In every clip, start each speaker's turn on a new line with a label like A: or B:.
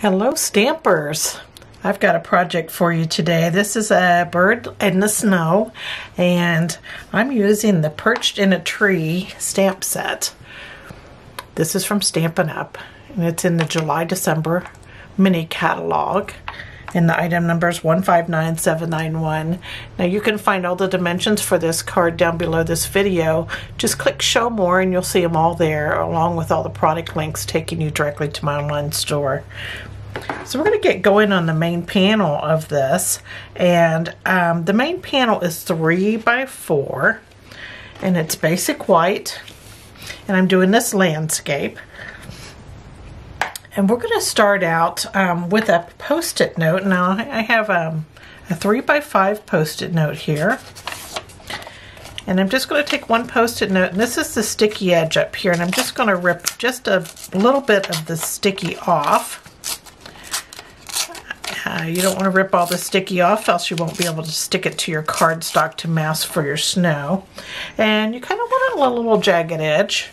A: Hello Stampers! I've got a project for you today. This is a bird in the snow and I'm using the Perched in a Tree stamp set. This is from Stampin Up and it's in the July-December mini catalog and the item number is 159791. Now you can find all the dimensions for this card down below this video. Just click show more and you'll see them all there along with all the product links taking you directly to my online store. So we're going to get going on the main panel of this, and the main panel is 3 by 4 and it's basic white, and I'm doing this landscape. And we're going to start out with a post-it note. Now I have a 3 by 5 post-it note here, and I'm just going to take one post-it note, and this is the sticky edge up here, and I'm just going to rip just a little bit of the sticky off. You don't want to rip all the sticky off, else you won't be able to stick it to your cardstock to mask for your snow. And you kind of want a little jagged edge.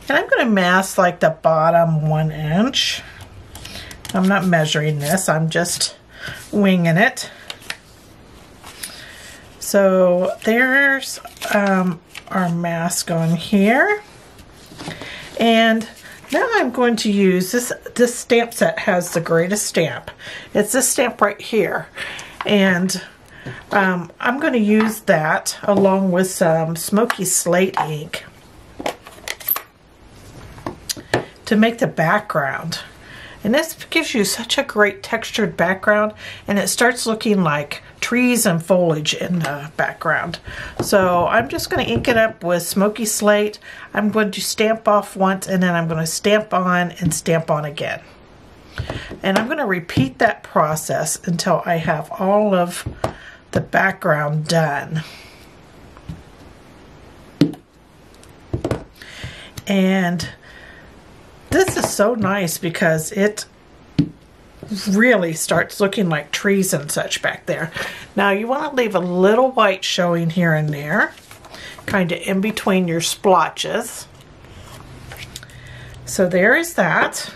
A: And I'm going to mask like the bottom 1 inch. I'm not measuring this, I'm just winging it. So there's our mask on here. And now I'm going to use this stamp set has the greatest stamp. It's this stamp right here. And I'm going to use that along with some Smoky Slate ink to make the background. And this gives you such a great textured background, and it starts looking like trees and foliage in the background. So I'm just going to ink it up with Smoky Slate. I'm going to stamp off once, and then I'm going to stamp on and stamp on again. And I'm going to repeat that process until I have all of the background done. And this is so nice because it really starts looking like trees and such back there. Now you want to leave a little white showing here and there, kind of in between your splotches. So there is that.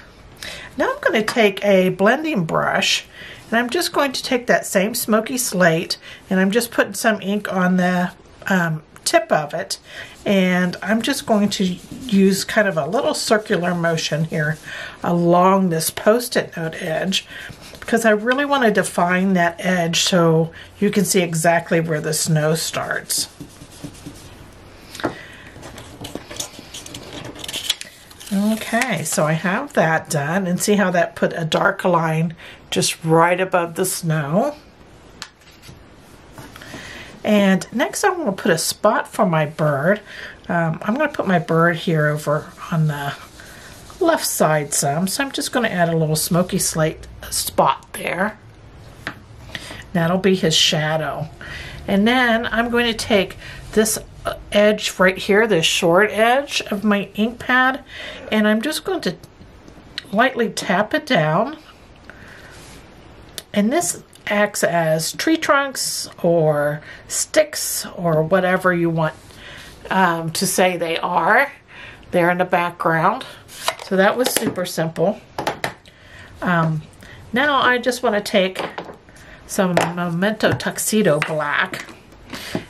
A: Now I'm going to take a blending brush, and I'm just going to take that same Smoky Slate, and I'm just putting some ink on the tip of it, and I'm just going to use kind of a little circular motion here along this post-it note edge, because I really want to define that edge so you can see exactly where the snow starts. Okay, so I have that done, and see how that put a dark line just right above the snow. And next I'm going to put a spot for my bird. I'm going to put my bird here over on the left side some. So I'm just going to add a little Smoky Slate spot there. That'll be his shadow. And then I'm going to take this edge right here, this short edge of my ink pad, and I'm just going to lightly tap it down. And this acts as tree trunks or sticks or whatever you want to say they are there in the background. So that was super simple. Now I just want to take some Memento Tuxedo Black,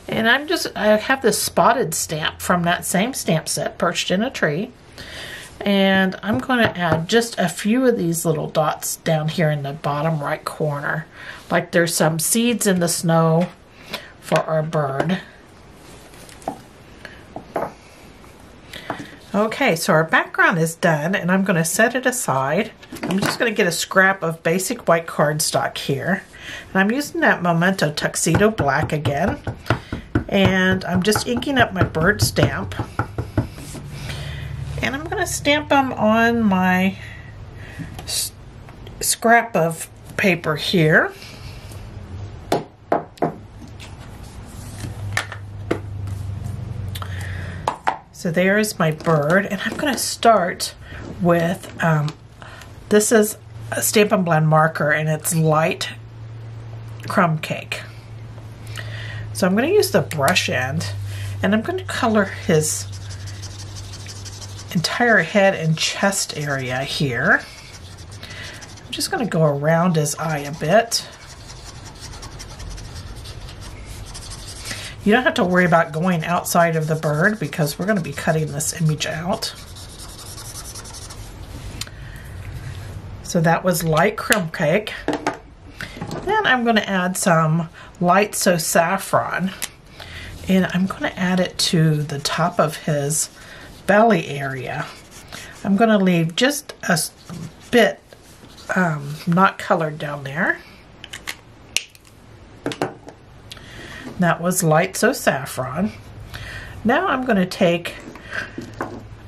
A: and I have this spotted stamp from that same stamp set, Perched in a Tree. And I'm going to add just a few of these little dots down here in the bottom right corner. Like there's some seeds in the snow for our bird. Okay, so our background is done, and I'm going to set it aside. I'm just going to get a scrap of basic white cardstock here. And I'm using that Memento Tuxedo Black again. And I'm just inking up my bird stamp. And I'm going to stamp them on my scrap of paper here. So there is my bird, and I'm going to start with, this is a Stampin' Blend marker, and it's light crumb cake. So I'm going to use the brush end, and I'm going to color his entire head and chest area here. just going to go around his eye a bit. You don't have to worry about going outside of the bird because we're going to be cutting this image out. So that was light crumb cake. Then I'm going to add some light so saffron, and I'm going to add it to the top of his belly area. I'm going to leave just a bit not colored down there. That was light so saffron. Now I'm going to take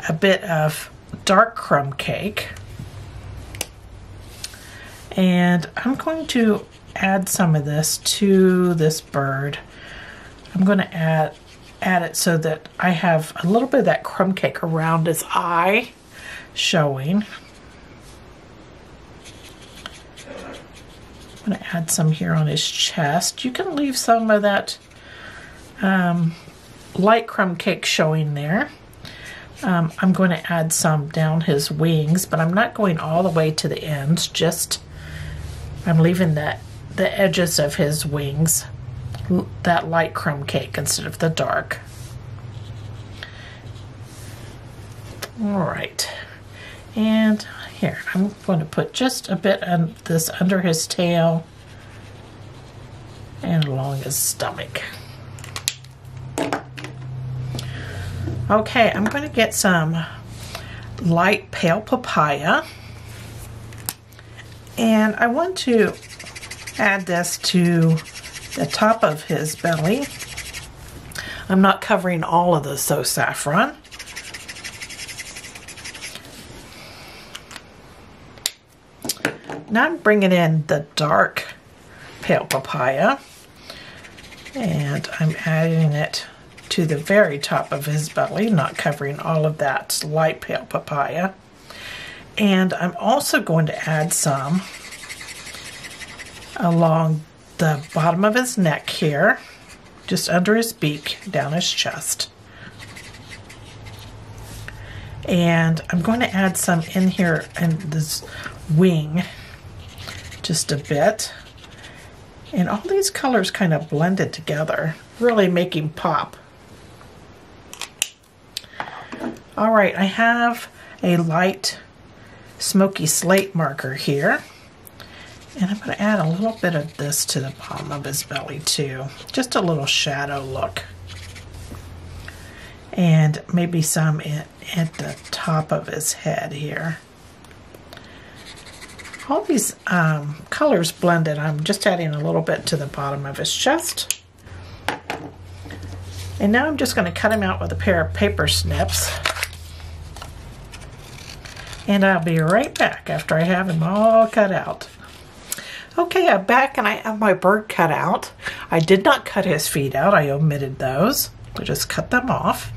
A: a bit of dark crumb cake, and I'm going to add some of this to this bird. I'm going to add it so that I have a little bit of that crumb cake around his eye showing. I'm going to add some here on his chest. You can leave some of that light crumb cake showing there. I'm going to add some down his wings, but I'm not going all the way to the ends. Just I'm leaving the edges of his wings, that light crumb cake instead of the dark. All right, and here I'm going to put just a bit of this under his tail and along his stomach. Okay, I'm going to get some light pale papaya, and I want to add this to the top of his belly. I'm not covering all of the so saffron. Now I'm bringing in the dark pale papaya, and I'm adding it to the very top of his belly, not covering all of that light pale papaya. And I'm also going to add some along the bottom of his neck here, just under his beak, down his chest. And I'm going to add some in here in this wing, just a bit. And all these colors kind of blended together, really making pop. All right, I have a light Smoky Slate marker here, and I'm going to add a little bit of this to the bottom of his belly too, just a little shadow look, and maybe some at the top of his head here. All these colors blended. I'm just adding a little bit to the bottom of his chest, and now I'm just going to cut him out with a pair of paper snips. And I'll be right back after I have him all cut out. Okay, I'm back and I have my bird cut out. I did not cut his feet out. I omitted those. I just cut them off.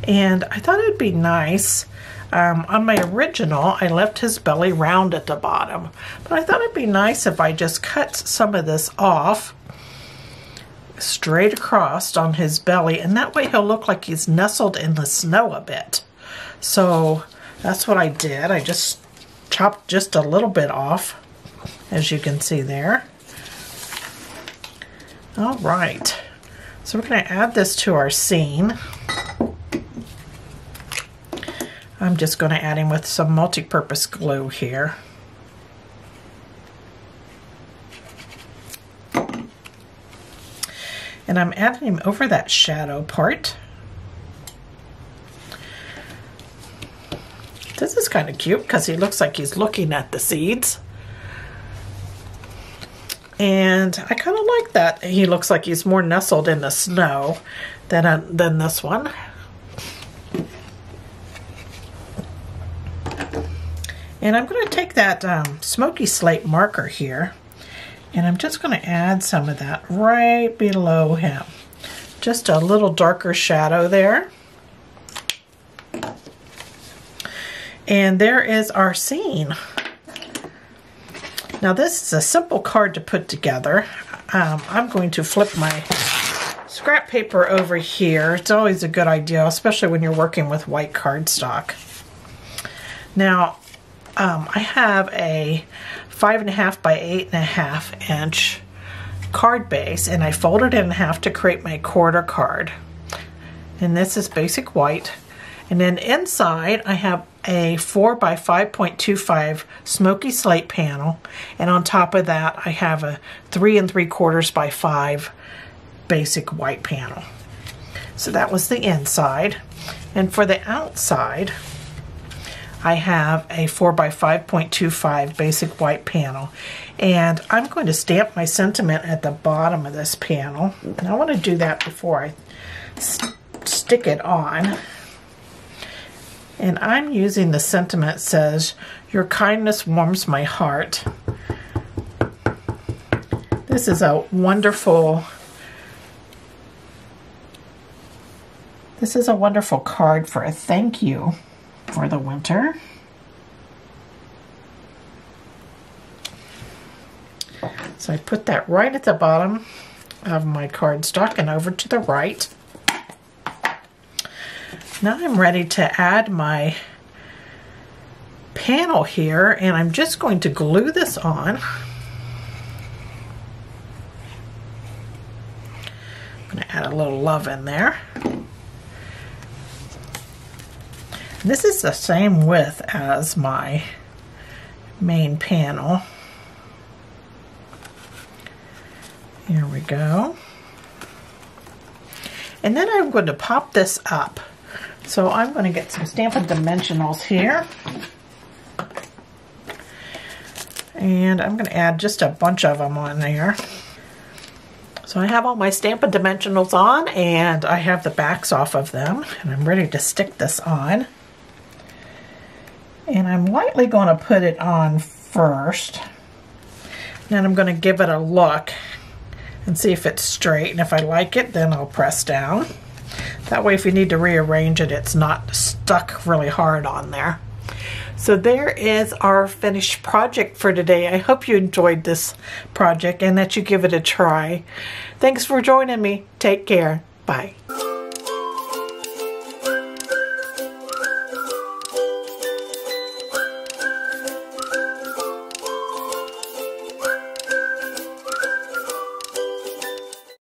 A: And I thought it'd be nice. On my original, I left his belly round at the bottom. But I thought it'd be nice if I just cut some of this off straight across on his belly. And that way he'll look like he's nestled in the snow a bit. So that's what I did. I just chopped just a little bit off, as you can see there. All right, so we're going to add this to our scene. I'm just going to add him with some multi-purpose glue here. And I'm adding him over that shadow part. This is kind of cute because he looks like he's looking at the seeds. And I kind of like that. He looks like he's more nestled in the snow than this one. And I'm going to take that Smoky Slate marker here, and I'm just going to add some of that right below him. Just a little darker shadow there. And there is our scene. Now this is a simple card to put together. I'm going to flip my scrap paper over here. It's always a good idea, especially when you're working with white cardstock. Now, I have a 5.5 by 8.5 inch card base, and I folded it in half to create my quarter card. And this is basic white. And then inside I have a 4 by 5.25 Smoky Slate panel, and on top of that I have a 3 3/4 by 5 basic white panel. So that was the inside. And for the outside, I have a 4 by 5.25 basic white panel, and I'm going to stamp my sentiment at the bottom of this panel, and I want to do that before I stick it on. And I'm using the sentiment that says, "Your kindness warms my heart." This is a wonderful card for a thank you for the winter. So I put that right at the bottom of my cardstock and over to the right. Now I'm ready to add my panel here, and I'm just going to glue this on. I'm going to add a little love in there. This is the same width as my main panel. Here we go. And then I'm going to pop this up. So I'm going to get some Stampin' Dimensionals here. And I'm going to add just a bunch of them on there. So I have all my Stampin' Dimensionals on, and I have the backs off of them, and I'm ready to stick this on. And I'm lightly going to put it on first. Then I'm going to give it a look and see if it's straight, and if I like it, then I'll press down. That way if you need to rearrange it, it's not stuck really hard on there. So there is our finished project for today. I hope you enjoyed this project and that you give it a try. Thanks for joining me. Take care. Bye.